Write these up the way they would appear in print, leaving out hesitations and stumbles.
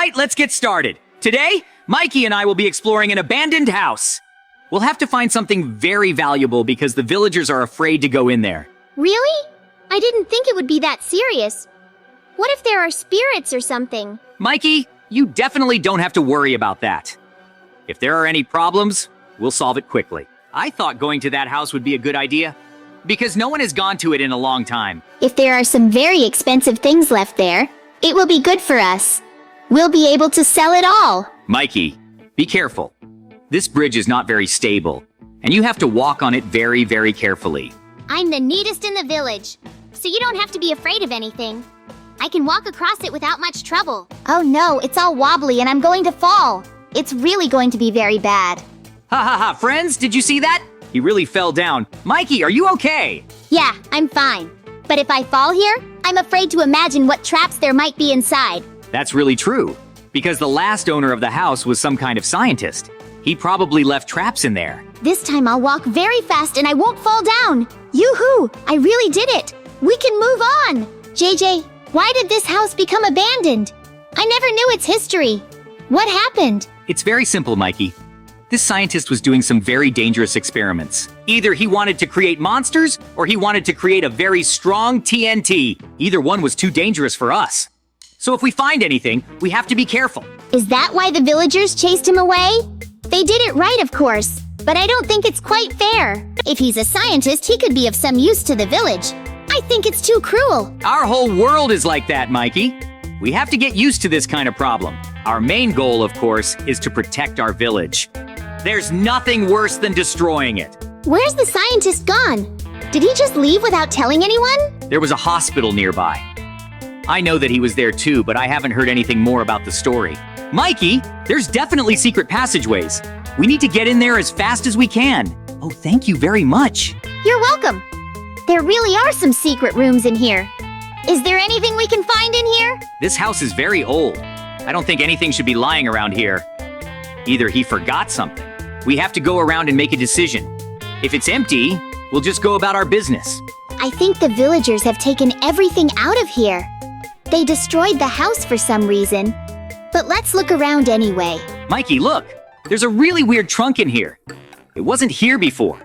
right, let's get started. Today, Mikey and I will be exploring an abandoned house. We'll have to find something very valuable because the villagers are afraid to go in there. Really? I didn't think it would be that serious. What if there are spirits or something? Mikey, you definitely don't have to worry about that. If there are any problems, we'll solve it quickly. I thought going to that house would be a good idea because no one has gone to it in a long time. If there are some very expensive things left there, it will be good for us. We'll be able to sell it all. Mikey, be careful. This bridge is not very stable, and you have to walk on it very, very carefully. I'm the neatest in the village, so you don't have to be afraid of anything. I can walk across it without much trouble. Oh no, it's all wobbly and I'm going to fall. It's really going to be very bad. Ha ha ha, friends, did you see that? He really fell down. Mikey, are you okay? Yeah, I'm fine. But if I fall here, I'm afraid to imagine what traps there might be inside. That's really true, because the last owner of the house was some kind of scientist. He probably left traps in there. This time I'll walk very fast and I won't fall down. Yoo-hoo! I really did it! We can move on! JJ, why did this house become abandoned? I never knew its history. What happened? It's very simple, Mikey. This scientist was doing some very dangerous experiments. Either he wanted to create monsters, or he wanted to create a very strong TNT. Either one was too dangerous for us. So if we find anything, we have to be careful. Is that why the villagers chased him away? They did it right, of course, but I don't think it's quite fair. If he's a scientist, he could be of some use to the village. I think it's too cruel. Our whole world is like that, Mikey. We have to get used to this kind of problem. Our main goal, of course, is to protect our village. There's nothing worse than destroying it. Where's the scientist gone? Did he just leave without telling anyone? There was a hospital nearby. I know that he was there too, but I haven't heard anything more about the story. Mikey, there's definitely secret passageways. We need to get in there as fast as we can. Oh, thank you very much. You're welcome. There really are some secret rooms in here. Is there anything we can find in here? This house is very old. I don't think anything should be lying around here. Either he forgot something. We have to go around and make a decision. If it's empty, we'll just go about our business. I think the villagers have taken everything out of here. They destroyed the house for some reason. But let's look around anyway. Mikey, look! There's a really weird trunk in here. It wasn't here before.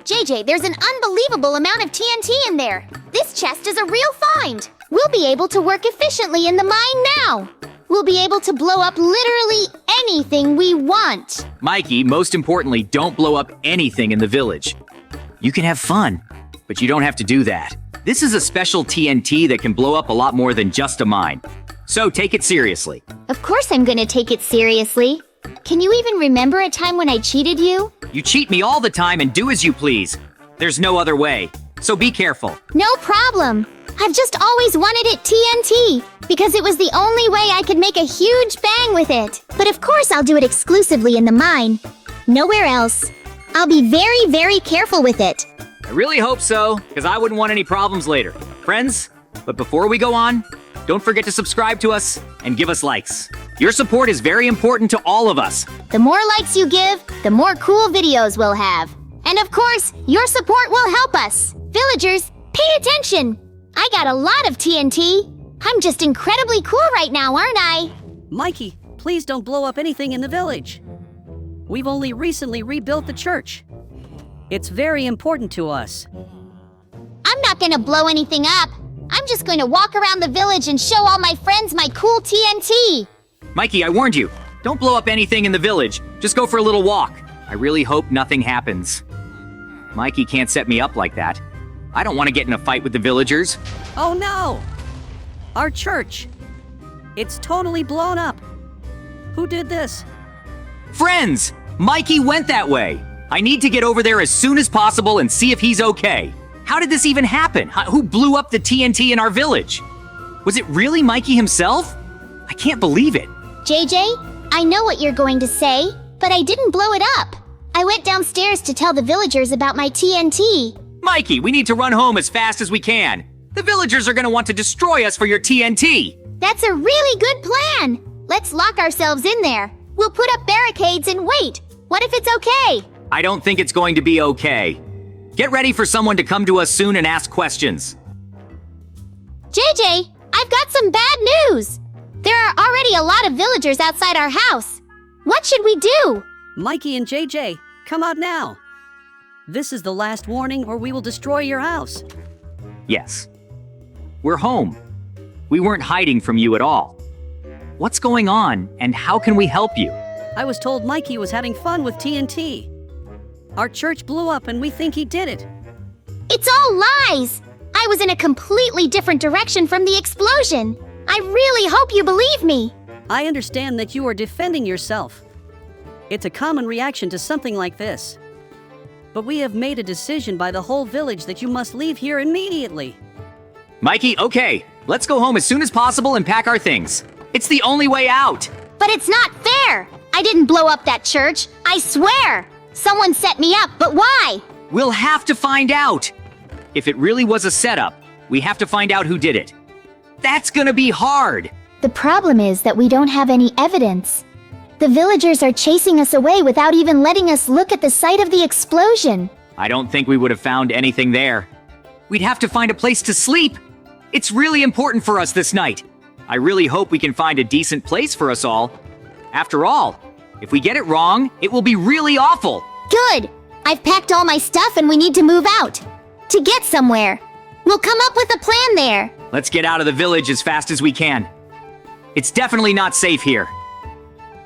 JJ, there's an unbelievable amount of TNT in there. This chest is a real find. We'll be able to work efficiently in the mine now. We'll be able to blow up literally anything we want. Mikey, most importantly, don't blow up anything in the village. You can have fun, but you don't have to do that. This is a special TNT that can blow up a lot more than just a mine. So take it seriously. Of course I'm gonna take it seriously. Can you even remember a time when I cheated you? You cheat me all the time and do as you please. There's no other way. So be careful. No problem. I've just always wanted it TNT because it was the only way I could make a huge bang with it. But of course I'll do it exclusively in the mine. Nowhere else. I'll be very, very careful with it. I really hope so, because I wouldn't want any problems later. Friends, but before we go on, don't forget to subscribe to us and give us likes. Your support is very important to all of us. The more likes you give, the more cool videos we'll have. And of course, your support will help us. Villagers, pay attention! I got a lot of TNT. I'm just incredibly cool right now, aren't I? Mikey, please don't blow up anything in the village. We've only recently rebuilt the church. It's very important to us. I'm not gonna blow anything up. I'm just going to walk around the village and show all my friends my cool TNT. Mikey, I warned you. Don't blow up anything in the village. Just go for a little walk. I really hope nothing happens. Mikey can't set me up like that. I don't want to get in a fight with the villagers. Oh no! Our church! It's totally blown up. Who did this? Friends! Mikey went that way. I need to get over there as soon as possible and see if he's okay. How did this even happen? Who blew up the TNT in our village? Was it really Mikey himself? I can't believe it. JJ, I know what you're going to say, but I didn't blow it up. I went downstairs to tell the villagers about my TNT. Mikey, we need to run home as fast as we can. The villagers are going to want to destroy us for your TNT. That's a really good plan. Let's lock ourselves in there. We'll put up barricades and wait. What if it's okay? I don't think it's going to be okay. Get ready for someone to come to us soon and ask questions. JJ, I've got some bad news. There are already already a lot of villagers outside our house. What should we do? Mikey and JJ, come out now. This is the last warning or we will destroy your house. Yes. We're home. We weren't hiding from you at all. What's going on, and how can we help you? I was told Mikey was having fun with TNT. Our church blew up and we think he did it. It's all lies! I was in a completely different direction from the explosion. I really hope you believe me. I understand that you are defending yourself. It's a common reaction to something like this. But we have made a decision by the whole village that you must leave here immediately. Mikey, okay. Let's go home as soon as possible and pack our things. It's the only way out. But it's not fair! I didn't blow up that church, I swear! Someone set me up, but why? We'll have to find out. If it really was a setup, we have to find out who did it. That's gonna be hard. The problem is that we don't have any evidence. The villagers are chasing us away without even letting us look at the site of the explosion. I don't think we would have found anything there. We'd have to find a place to sleep. It's really important for us this night. I really hope we can find a decent place for us all. After all, if we get it wrong, it will be really awful. Good! I've packed all my stuff and we need to move out. To get somewhere. We'll come up with a plan there. Let's get out of the village as fast as we can. It's definitely not safe here.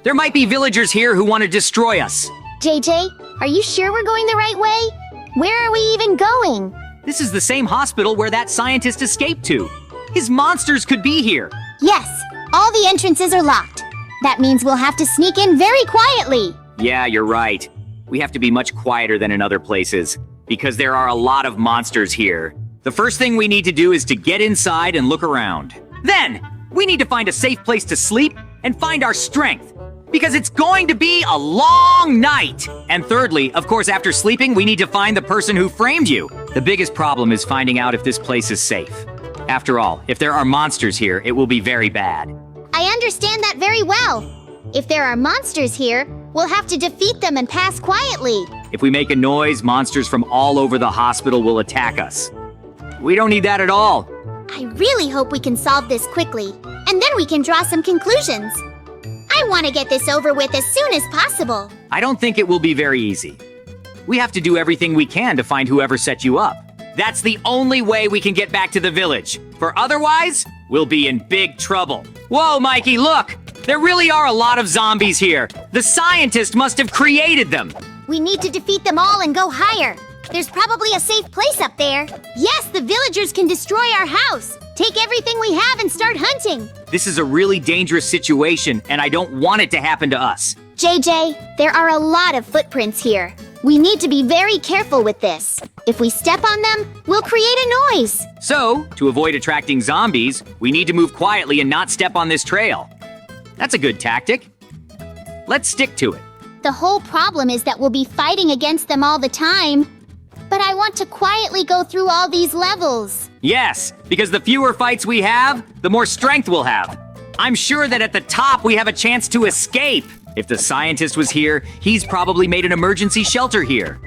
There might be villagers here who want to destroy us. JJ, are you sure we're going the right way? Where are we even going? This is the same hospital where that scientist escaped to. His monsters could be here. Yes, all the entrances are locked. That means we'll have to sneak in very quietly. Yeah, you're right. We have to be much quieter than in other places, because there are a lot of monsters here. The first thing we need to do is to get inside and look around. Then, we need to find a safe place to sleep and find our strength, because it's going to be a long night. And thirdly, of course, after sleeping, we need to find the person who framed you. The biggest problem is finding out if this place is safe. After all, if there are monsters here, it will be very bad. I understand that very well. If there are monsters here, we'll have to defeat them and pass quietly. If we make a noise, monsters from all over the hospital will attack us. We don't need that at all. I really hope we can solve this quickly, and then we can draw some conclusions. I want to get this over with as soon as possible. I don't think it will be very easy. We have to do everything we can to find whoever set you up. That's the only way we can get back to the village. For otherwise, we'll be in big trouble. Whoa, Mikey, look! There really are a lot of zombies here. The scientist must have created them. We need to defeat them all and go higher. There's probably a safe place up there. Yes, the villagers can destroy our house. Take everything we have and start hunting. This is a really dangerous situation, and I don't want it to happen to us. JJ, there are a lot of footprints here. We need to be very careful with this. If we step on them, we'll create a noise. So, to avoid attracting zombies, we need to move quietly and not step on this trail. That's a good tactic. Let's stick to it. The whole problem is that we'll be fighting against them all the time. But I want to quietly go through all these levels. Yes, because the fewer fights we have, the more strength we'll have. I'm sure that at the top we have a chance to escape. If the scientist was here, he's probably made an emergency shelter here.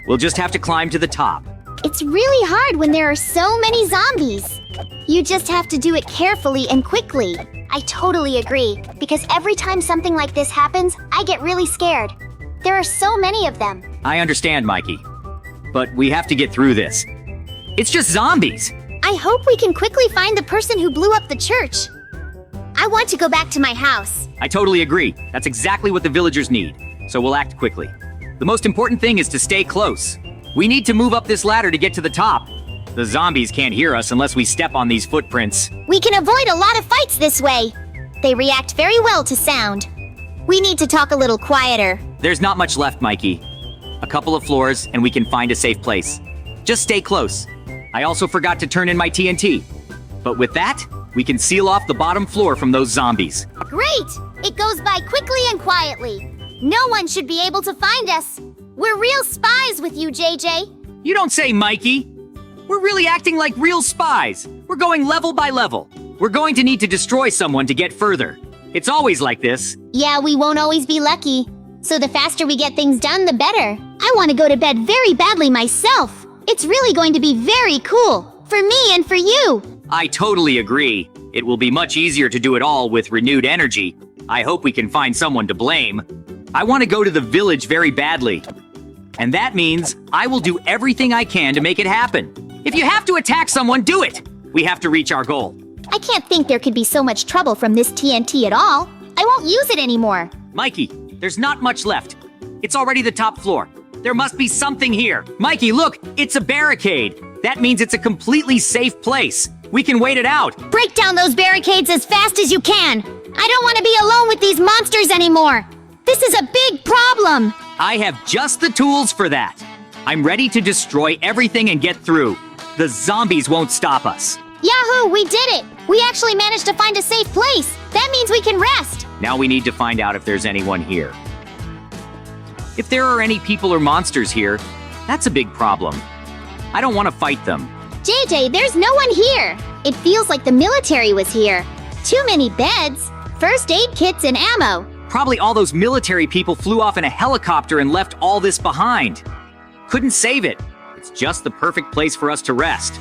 We'll just have to climb to the top. It's really hard when there are so many zombies. You just have to do it carefully and quickly. I totally agree, because every time something like this happens, I get really scared. There are so many of them. I understand, Mikey. But we have to get through this. It's just zombies. I hope we can quickly find the person who blew up the church. I want to go back to my house. I totally agree. That's exactly what the villagers need. So we'll act quickly. The most important thing is to stay close. We need to move up this ladder to get to the top. The zombies can't hear us unless we step on these footprints. We can avoid a lot of fights this way. They react very well to sound. We need to talk a little quieter. There's not much left, Mikey. A couple of floors and we can find a safe place. Just stay close. I also forgot to turn in my TNT. But with that, we can seal off the bottom floor from those zombies. Great! It goes by quickly and quietly. No one should be able to find us. We're real spies with you, JJ. You don't say, Mikey. We're really acting like real spies. We're going level by level. We're going to need to destroy someone to get further. It's always like this. Yeah, we won't always be lucky. So the faster we get things done, the better. I want to go to bed very badly myself. It's really going to be very cool. For me and for you. I totally agree. It will be much easier to do it all with renewed energy. I hope we can find someone to blame. I want to go to the village very badly. And that means I will do everything I can to make it happen. If you have to attack someone, do it! We have to reach our goal. I can't think there could be so much trouble from this TNT at all. I won't use it anymore. Mikey, there's not much left. It's already the top floor. There must be something here. Mikey, look, it's a barricade. That means it's a completely safe place. We can wait it out. Break down those barricades as fast as you can. I don't want to be alone with these monsters anymore. This is a big problem. I have just the tools for that. I'm ready to destroy everything and get through. The zombies won't stop us. Yahoo, we did it! We actually managed to find a safe place. That means we can rest. Now we need to find out if there's anyone here. If there are any people or monsters here, that's a big problem. I don't want to fight them. JJ, there's no one here. It feels like the military was here. Too many beds, first aid kits, and ammo. Probably all those military people flew off in a helicopter and left all this behind. Couldn't save it. It's just the perfect place for us to rest.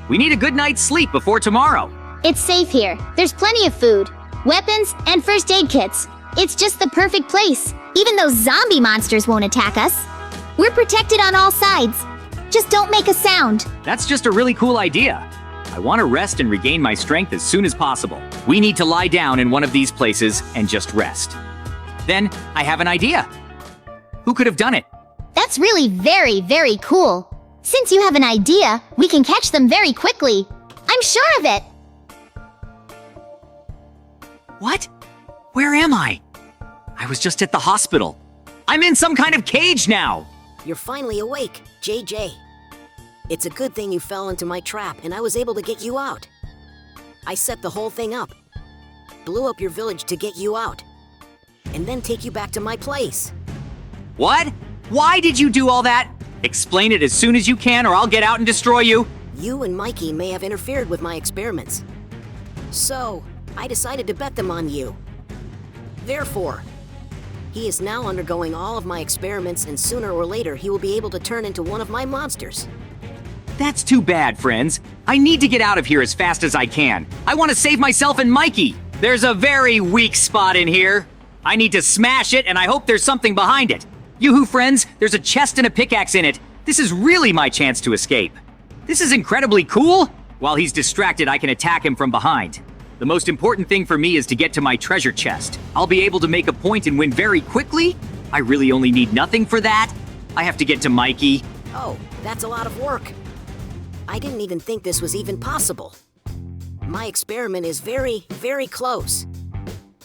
We need a good night's sleep before tomorrow. It's safe here. There's plenty of food, weapons, and first aid kits. It's just the perfect place. Even those zombie monsters won't attack us. We're protected on all sides. Just don't make a sound. That's just a really cool idea. I want to rest and regain my strength as soon as possible. We need to lie down in one of these places and just rest. Then, I have an idea. Who could have done it? That's really very, very cool. Since you have an idea, we can catch them very quickly. I'm sure of it. What? Where am I? I was just at the hospital. I'm in some kind of cage now. You're finally awake, JJ. It's a good thing you fell into my trap and I was able to get you out. I set the whole thing up. Blew up your village to get you out. And then take you back to my place. What? Why did you do all that? Explain it as soon as you can or I'll get out and destroy you. You and Mikey may have interfered with my experiments. So, I decided to bet them on you. Therefore, he is now undergoing all of my experiments and sooner or later he will be able to turn into one of my monsters. That's too bad, friends. I need to get out of here as fast as I can. I want to save myself and Mikey. There's a very weak spot in here. I need to smash it and I hope there's something behind it. Yoo-hoo, friends, there's a chest and a pickaxe in it. This is really my chance to escape. This is incredibly cool. While he's distracted, I can attack him from behind. The most important thing for me is to get to my treasure chest. I'll be able to make a point and win very quickly. I really only need nothing for that. I have to get to Mikey. Oh, that's a lot of work. I didn't even think this was even possible. My experiment is very, very close.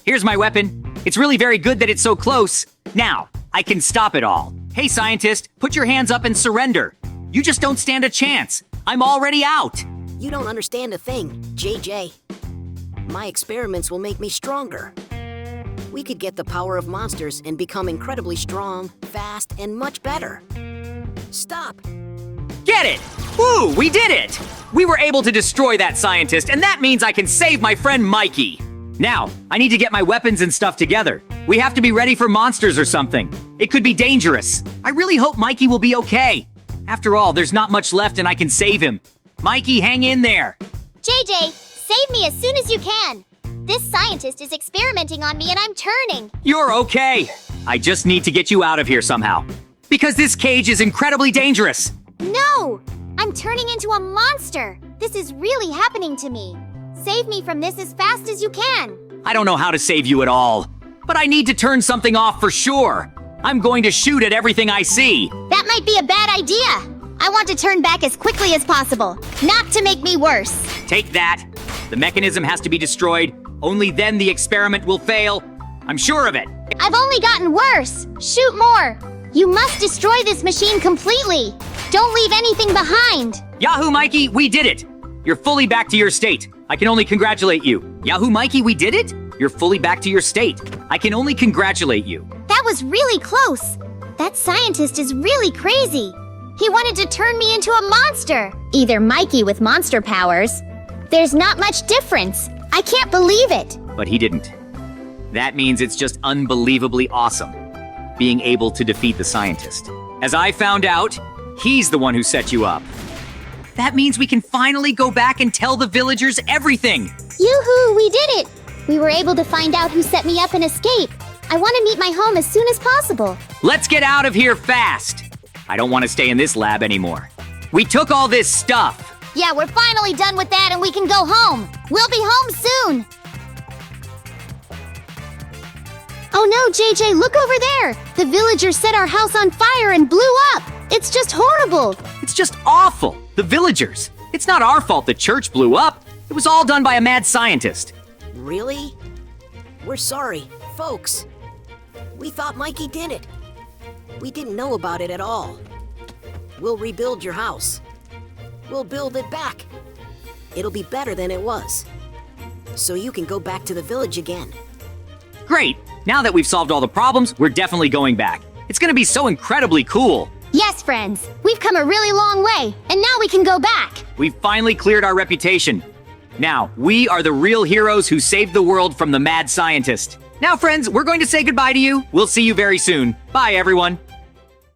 Here's my weapon. It's really very good that it's so close. Now, I can stop it all. Hey, scientist, put your hands up and surrender. You just don't stand a chance. I'm already out. You don't understand a thing, JJ. My experiments will make me stronger. We could get the power of monsters and become incredibly strong, fast, and much better. Stop! Get it! Woo, we did it! We were able to destroy that scientist, and that means I can save my friend Mikey. Now, I need to get my weapons and stuff together. We have to be ready for monsters or something. It could be dangerous. I really hope Mikey will be okay. After all, there's not much left and I can save him. Mikey, hang in there. JJ, save me as soon as you can. This scientist is experimenting on me and I'm turning. You're okay. I just need to get you out of here somehow. Because this cage is incredibly dangerous. No! I'm turning into a monster. This is really happening to me. Save me from this as fast as you can. I don't know how to save you at all, but I need to turn something off for sure. I'm going to shoot at everything I see. That might be a bad idea. I want to turn back as quickly as possible, not to make me worse. Take that. The mechanism has to be destroyed. Only then the experiment will fail. I'm sure of it. I've only gotten worse. Shoot more. You must destroy this machine completely. Don't leave anything behind. Yahoo, Mikey, we did it. You're fully back to your state. I can only congratulate you. Yahoo, Mikey, we did it. You're fully back to your state. I can only congratulate you. That was really close. That scientist is really crazy. He wanted to turn me into a monster. Either Mikey with monster powers. There's not much difference. I can't believe it. But he didn't. That means it's just unbelievably awesome, being able to defeat the scientist. As I found out, he's the one who set you up. That means we can finally go back and tell the villagers everything. Yoo-hoo, we did it! We were able to find out who set me up and escape. I want to meet my home as soon as possible. Let's get out of here fast. I don't want to stay in this lab anymore. We took all this stuff. Yeah, we're finally done with that and we can go home. We'll be home soon. Oh no, JJ, look over there! The villagers set our house on fire and blew up! It's just horrible! It's just awful. The villagers. It's not our fault the church blew up. It was all done by a mad scientist. Really? We're sorry, folks. We thought Mikey did it. We didn't know about it at all. We'll rebuild your house. We'll build it back. It'll be better than it was. So you can go back to the village again. Great. Now that we've solved all the problems, we're definitely going back. It's gonna be so incredibly cool. Yes, friends. We've come a really long way, and now we can go back. We've finally cleared our reputation. Now, we are the real heroes who saved the world from the mad scientist. Now, friends, we're going to say goodbye to you. We'll see you very soon. Bye, everyone.